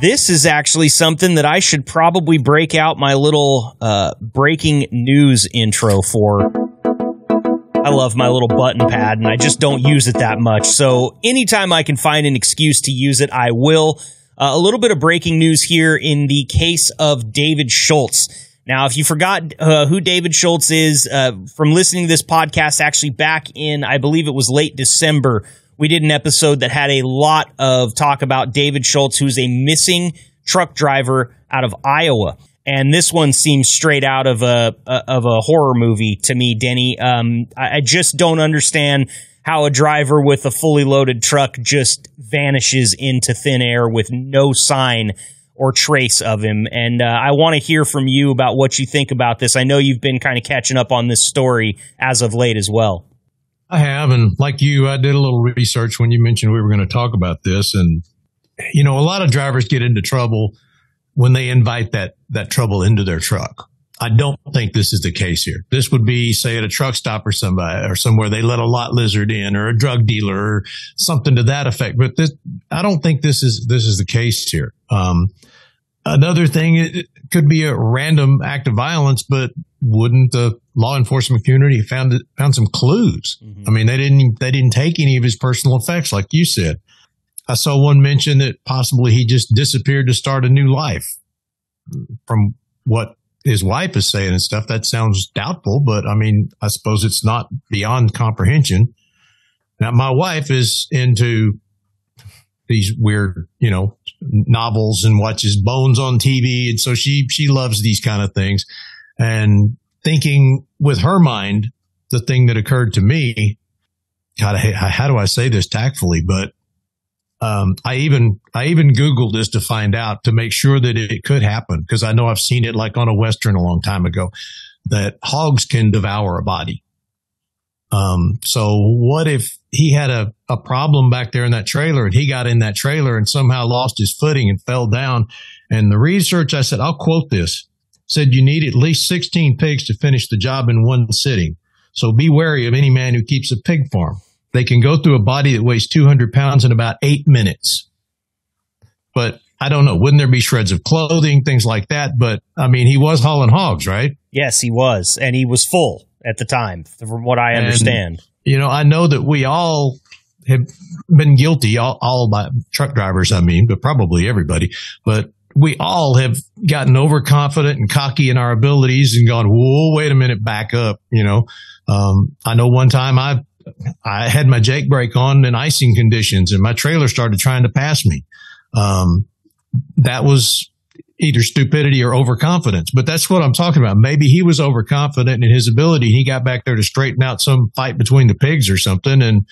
This is actually something that I should probably break out my little breaking news intro for. I love my little button pad, and I just don't use it that much. So anytime I can find an excuse to use it, I will. A little bit of breaking news here in the case of David Schultz. Now, if you forgot who David Schultz is, from listening to this podcast, actually back in, I believe it was late December, we did an episode that had a lot of talk about David Schultz, who's a missing truck driver out of Iowa. And this one seems straight out of a horror movie to me, Denny. I just don't understand how a driver with a fully loaded truck just vanishes into thin air with no sign or trace of him. And I want to hear from you about what you think about this. I know you've been kind of catching up on this story as of late as well. I have, and like you, I did a little research when you mentioned we were going to talk about this. And, you know, a lot of drivers get into trouble when they invite that trouble into their truck. I don't think this is the case here. This would be, say, at a truck stop or somewhere they let a lot lizard in, or a drug dealer or something to that effect. But I don't think this is the case here. Another thing, it could be a random act of violence, but wouldn't the law enforcement community found some clues? Mm-hmm. I mean, they didn't take any of his personal effects, like you said. I saw one mention that possibly he just disappeared to start a new life. From what his wife is saying and stuff, that sounds doubtful, but I mean, I suppose it's not beyond comprehension. Now, my wife is into these weird, novels and watches Bones on TV. And so she loves these kind of things. And thinking with her mind, the thing that occurred to me, God, how do I say this tactfully? But I even Googled this to find out, to make sure that it could happen, because I know I've seen it like on a Western a long time ago, that hogs can devour a body. So what if he had a problem back there in that trailer, and he got in that trailer and somehow lost his footing and fell down? And the research, I said, I'll quote this, said you need at least 16 pigs to finish the job in one sitting. So be wary of any man who keeps a pig farm. They can go through a body that weighs 200 pounds in about 8 minutes. But I don't know. Wouldn't there be shreds of clothing, things like that? But I mean, he was hauling hogs, right? Yes, he was. And he was full at the time, from what I understand. I know that we all have been guilty, all by truck drivers, I mean, but probably everybody. But we all have gotten overconfident and cocky in our abilities and gone, whoa, wait a minute, back up. I know one time I had my Jake brake on in icing conditions, and my trailer started trying to pass me. That was either stupidity or overconfidence, but that's what I'm talking about. Maybe he was overconfident in his ability. He got back there to straighten out some fight between the pigs or something. And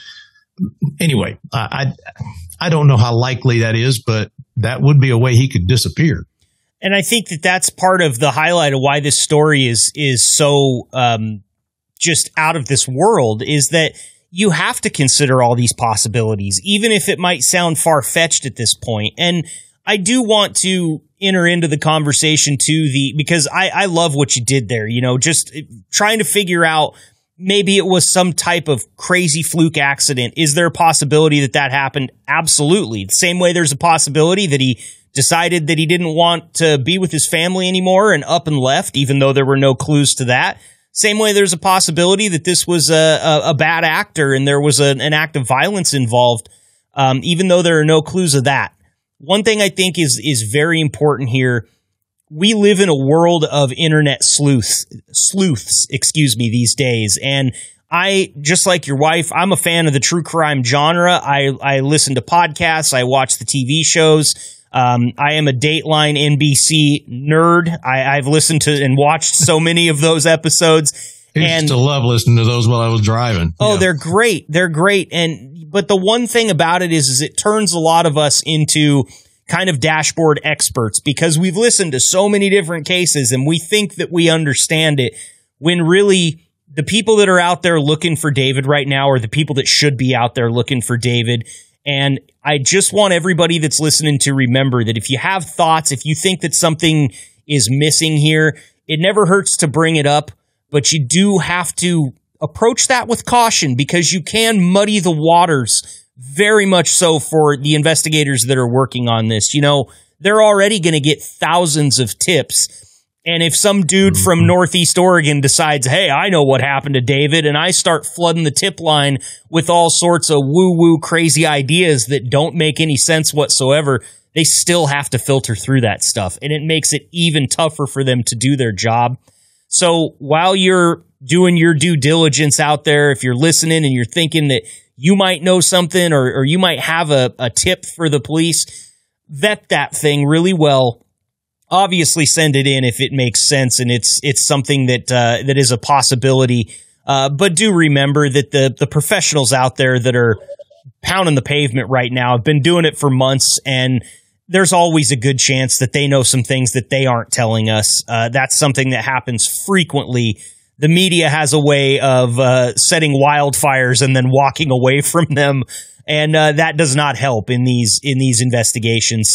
anyway, I don't know how likely that is, but that would be a way he could disappear. And I think that's part of the highlight of why this story is so just out of this world, is that you have to consider all these possibilities, even if it might sound far-fetched at this point. And I do want to enter into the conversation because I love what you did there, just trying to figure out, maybe it was some type of crazy fluke accident. Is there a possibility that happened? Absolutely. The same way there's a possibility that he decided that he didn't want to be with his family anymore and up and left, even though there were no clues to that. Same way there's a possibility that this was a bad actor and there was an act of violence involved, even though there are no clues of that. One thing I think is very important here, we live in a world of internet sleuths, these days. And I, just like your wife, I'm a fan of the true crime genre. I listen to podcasts. I watch the TV shows. I am a Dateline NBC nerd. I've listened to and watched so many of those episodes. I used to love listening to those while I was driving. Oh, yeah. They're great. They're great. But the one thing about it is it turns a lot of us into kind of dashboard experts, because we've listened to so many different cases and we think that we understand it, when really the people that are out there looking for David right now are the people that should be out there looking for David. And I just want everybody that's listening to remember that if you have thoughts, if you think that something is missing here, it never hurts to bring it up, but you do have to approach that with caution, because you can muddy the waters very much so for the investigators that are working on this. they're already going to get thousands of tips. And if some dude from Northeast Oregon decides, hey, I know what happened to David, and I start flooding the tip line with all sorts of woo-woo crazy ideas that don't make any sense whatsoever, they still have to filter through that stuff. And it makes it even tougher for them to do their job. So while you're doing your due diligence out there, if you're listening and you're thinking that you might know something or you might have a tip for the police, vet that thing really well. Obviously, send it in if it makes sense and it's something that is a possibility. But do remember that the professionals out there that are pounding the pavement right now have been doing it for months, and there's always a good chance that they know some things that they aren't telling us. That's something that happens frequently. The media has a way of setting wildfires and then walking away from them, and that does not help in these investigations.